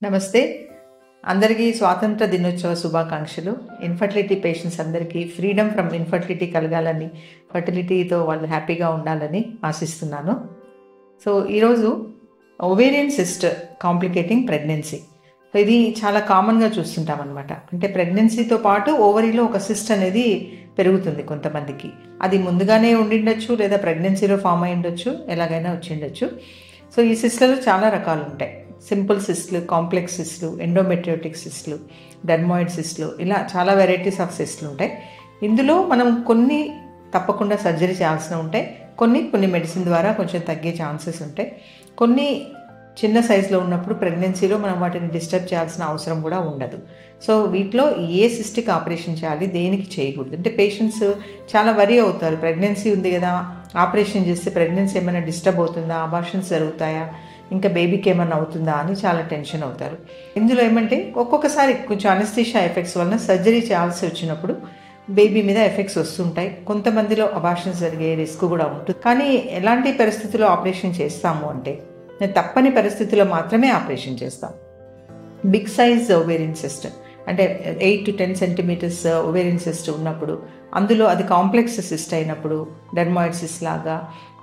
నమస్తే. అందరికీ స్వాతంత్ర దినోత్సవ శుభాకాంక్షలు. ఇన్ఫర్టిలిటీ పేషెంట్స్ అందరికీ ఫ్రీడమ్ ఫ్రమ్ ఇన్ఫర్టిలిటీ కలగాలని, ఫర్టిలిటీతో వాళ్ళు హ్యాపీగా ఉండాలని ఆశిస్తున్నాను. సో ఈరోజు ఓవేరియన్ సిస్ట్ కాంప్లికేటింగ్ ప్రెగ్నెన్సీ. ఇది చాలా కామన్గా చూస్తుంటాం అనమాట. అంటే ప్రెగ్నెన్సీతో పాటు ఓవరీలో ఒక సిస్ట్ అనేది పెరుగుతుంది కొంతమందికి. అది ముందుగానే ఉండిండొచ్చు, లేదా ప్రెగ్నెన్సీలో ఫామ్ అయి ఉండొచ్చు, ఎలాగైనా వచ్చిండొచ్చు. సో ఈ సిస్ట్లలో చాలా రకాలు ఉంటాయి. సింపుల్ సిస్ట్లు, కాంప్లెక్స్ సిస్ట్లు, ఎండోమెట్రియోటిక్ సిస్ట్లు, డర్మాయిడ్ సిస్ట్లు, ఇలా చాలా వెరైటీస్ ఆఫ్ సిస్ట్లు ఉంటాయి. ఇందులో మనం కొన్ని తప్పకుండా సర్జరీ చేయాల్సి ఉంటాయి, కొన్ని మెడిసిన్ ద్వారా కొంచెం తగ్గే ఛాన్సెస్ ఉంటాయి. కొన్ని చిన్న సైజులో ఉన్నప్పుడు ప్రెగ్నెన్సీలో మనం వాటిని డిస్టర్బ్ చేయాల్సిన అవసరం కూడా ఉండదు. సో వీటిలో ఏ సిస్టిక్ ఆపరేషన్ చేయాలి, దేనికి చేయకూడదు అంటే పేషెంట్స్ చాలా వరీ అవుతారు. ప్రెగ్నెన్సీ ఉంది కదా, ఆపరేషన్ చేస్తే ప్రెగ్నెన్సీ ఏమైనా డిస్టర్బ్ అవుతుందా, అబార్షన్స్ జరుగుతాయా, ఇంకా బేబీకి ఏమైనా అవుతుందా అని చాలా టెన్షన్ అవుతారు. ఇందులో ఏమంటే ఒక్కొక్కసారి కొంచెం అనస్థీషియా ఎఫెక్ట్స్ వలన సర్జరీ చేయాల్సి వచ్చినప్పుడు బేబీ మీద ఎఫెక్ట్స్ వస్తుంటాయి. కొంతమందిలో అబార్షన్స్ జరిగే రిస్క్ కూడా ఉంటుంది. కానీ ఎలాంటి పరిస్థితుల్లో ఆపరేషన్ చేస్తాము అంటే, తప్పని పరిస్థితుల్లో మాత్రమే ఆపరేషన్ చేస్తాం. బిగ్ సైజ్ ఓవేరియన్ సిస్ట్ అంటే 8 to 10 సెంటీమీటర్స్ ఓవేరియన్ సిస్ట్ ఉన్నప్పుడు, అందులో అది కాంప్లెక్స్ సిస్ట్ అయినప్పుడు, డర్మాయిడ్ సిస్ట్ లాగా,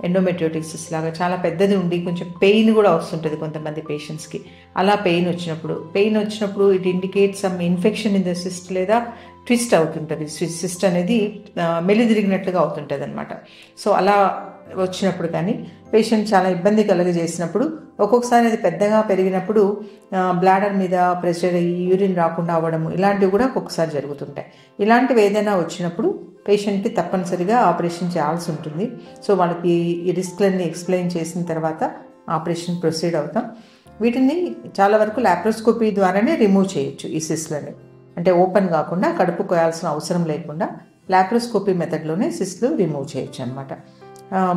ఎండోమెట్రియోటిక్ సిస్ట్ లాగా చాలా పెద్దది ఉండి కొంచెం పెయిన్ కూడా వస్తుంటుంది కొంతమంది పేషెంట్స్కి. అలా పెయిన్ వచ్చినప్పుడు it indicate some infection in the cyst, లేదా ట్విస్ట్ అవుతుంటుంది. సిస్ట్ అనేది మెలిదిరిగినట్లుగా అవుతుంటుంది అనమాట. సో అలా వచ్చినప్పుడు కానీ పేషెంట్ చాలా ఇబ్బంది కలుగజేసినప్పుడు, ఒక్కొక్కసారి అది పెద్దగా పెరిగినప్పుడు బ్లాడర్ మీద ప్రెషర్ అయ్యి యూరిన్ రాకుండా అవ్వడం, ఇలాంటివి కూడా ఒక్కొక్కసారి జరుగుతుంటాయి. ఇలాంటివి ఏదైనా వచ్చినప్పుడు పేషెంట్కి తప్పనిసరిగా ఆపరేషన్ చేయాల్సి ఉంటుంది. సో వాళ్ళకి ఈ రిస్క్లన్నీ ఎక్స్ప్లెయిన్ చేసిన తర్వాత ఆపరేషన్ ప్రొసీడ్ అవుతాం. వీటిని చాలా వరకు లాప్రోస్కోపీ ద్వారానే రిమూవ్ చేయొచ్చు ఈ సిస్ట్లని. అంటే ఓపెన్ కాకుండా, కడుపు కోయాల్సిన అవసరం లేకుండా లాప్రోస్కోపీ మెథడ్లోనే సిస్ట్లు రిమూవ్ చేయొచ్చు అనమాట.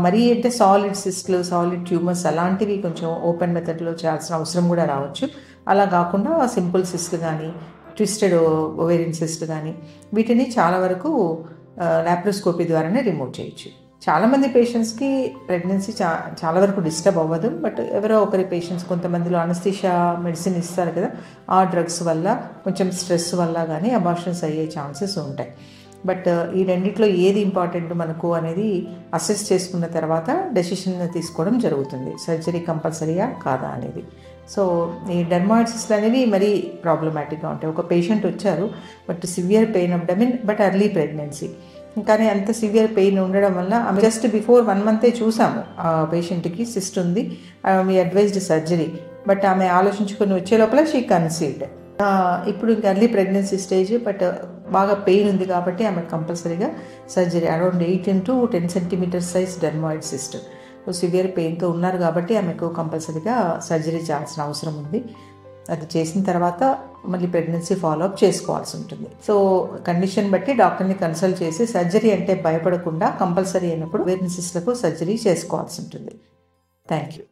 మరీ అంటే సాలిడ్ సిస్ట్లు, సాలిడ్ ట్యూమర్స్ అలాంటివి కొంచెం ఓపెన్ మెథడ్లో చేయాల్సిన అవసరం కూడా రావచ్చు. అలా కాకుండా సింపుల్ సిస్ట్లు కానీ, ట్విస్టెడ్ ఓవేరియన్ సిస్ట్ కానీ, వీటిని చాలా వరకు లాప్రోస్కోపీ ద్వారానే రిమూవ్ చేయొచ్చు. చాలామంది పేషెంట్స్కి ప్రెగ్నెన్సీ చాలా వరకు డిస్టర్బ్ అవ్వదు. బట్ ఎవరో ఒకరి పేషెంట్స్, కొంతమందిలో అనస్థీషియా మెడిసిన్ ఇస్తారు కదా, ఆ డ్రగ్స్ వల్ల, కొంచెం స్ట్రెస్ వల్ల కానీ అబార్షన్స్ అయ్యే ఛాన్సెస్ ఉంటాయి. బట్ ఈ రెండిట్లో ఏది ఇంపార్టెంట్ మనకు అనేది అసెస్ చేసుకున్న తర్వాత డెసిషన్ తీసుకోవడం జరుగుతుంది, సర్జరీ కంపల్సరీయా కాదా అనేది. సో ఈ డర్మాయిడ్ సిస్ట్లు అనేవి మరీ ప్రాబ్లమాటిక్గా ఉంటాయి. ఒక పేషెంట్ వచ్చారు, but severe pain abdomen, but early pregnancy. కానీ అంత సివియర్ పెయిన్ ఉండడం వల్ల ఆమె జస్ట్ బిఫోర్ 1 month చూసాము ఆ పేషెంట్కి సిస్ట్ ఉంది, మీ అడ్వైజ్డ్ సర్జరీ. బట్ ఆమె ఆలోచించుకొని వచ్చే లోపల షీ కన్సీవ్డ్. ఇప్పుడు ఇంకా ఎర్లీ ప్రెగ్నెన్సీ స్టేజ్, బట్ బాగా పెయిన్ ఉంది కాబట్టి ఆమె కంపల్సరీగా surgery. Around 8 to 10 centimetre size dermoid cyst. Severe పెయిన్తో ఉన్నారు కాబట్టి ఆమెకు కంపల్సరీగా సర్జరీ చేయాల్సిన అవసరం ఉంది. అది చేసిన తర్వాత మళ్ళీ ప్రెగ్నెన్సీ ఫాలోఅప్ చేసుకోవాల్సి ఉంటుంది. సో కండిషన్ బట్టి డాక్టర్ని కన్సల్ట్ చేసి సర్జరీ అంటే భయపడకుండా కంపల్సరీ అయినప్పుడు ఓవేరియన్ సిస్ట్లకు సర్జరీ చేసుకోవాల్సి ఉంటుంది. Thank you.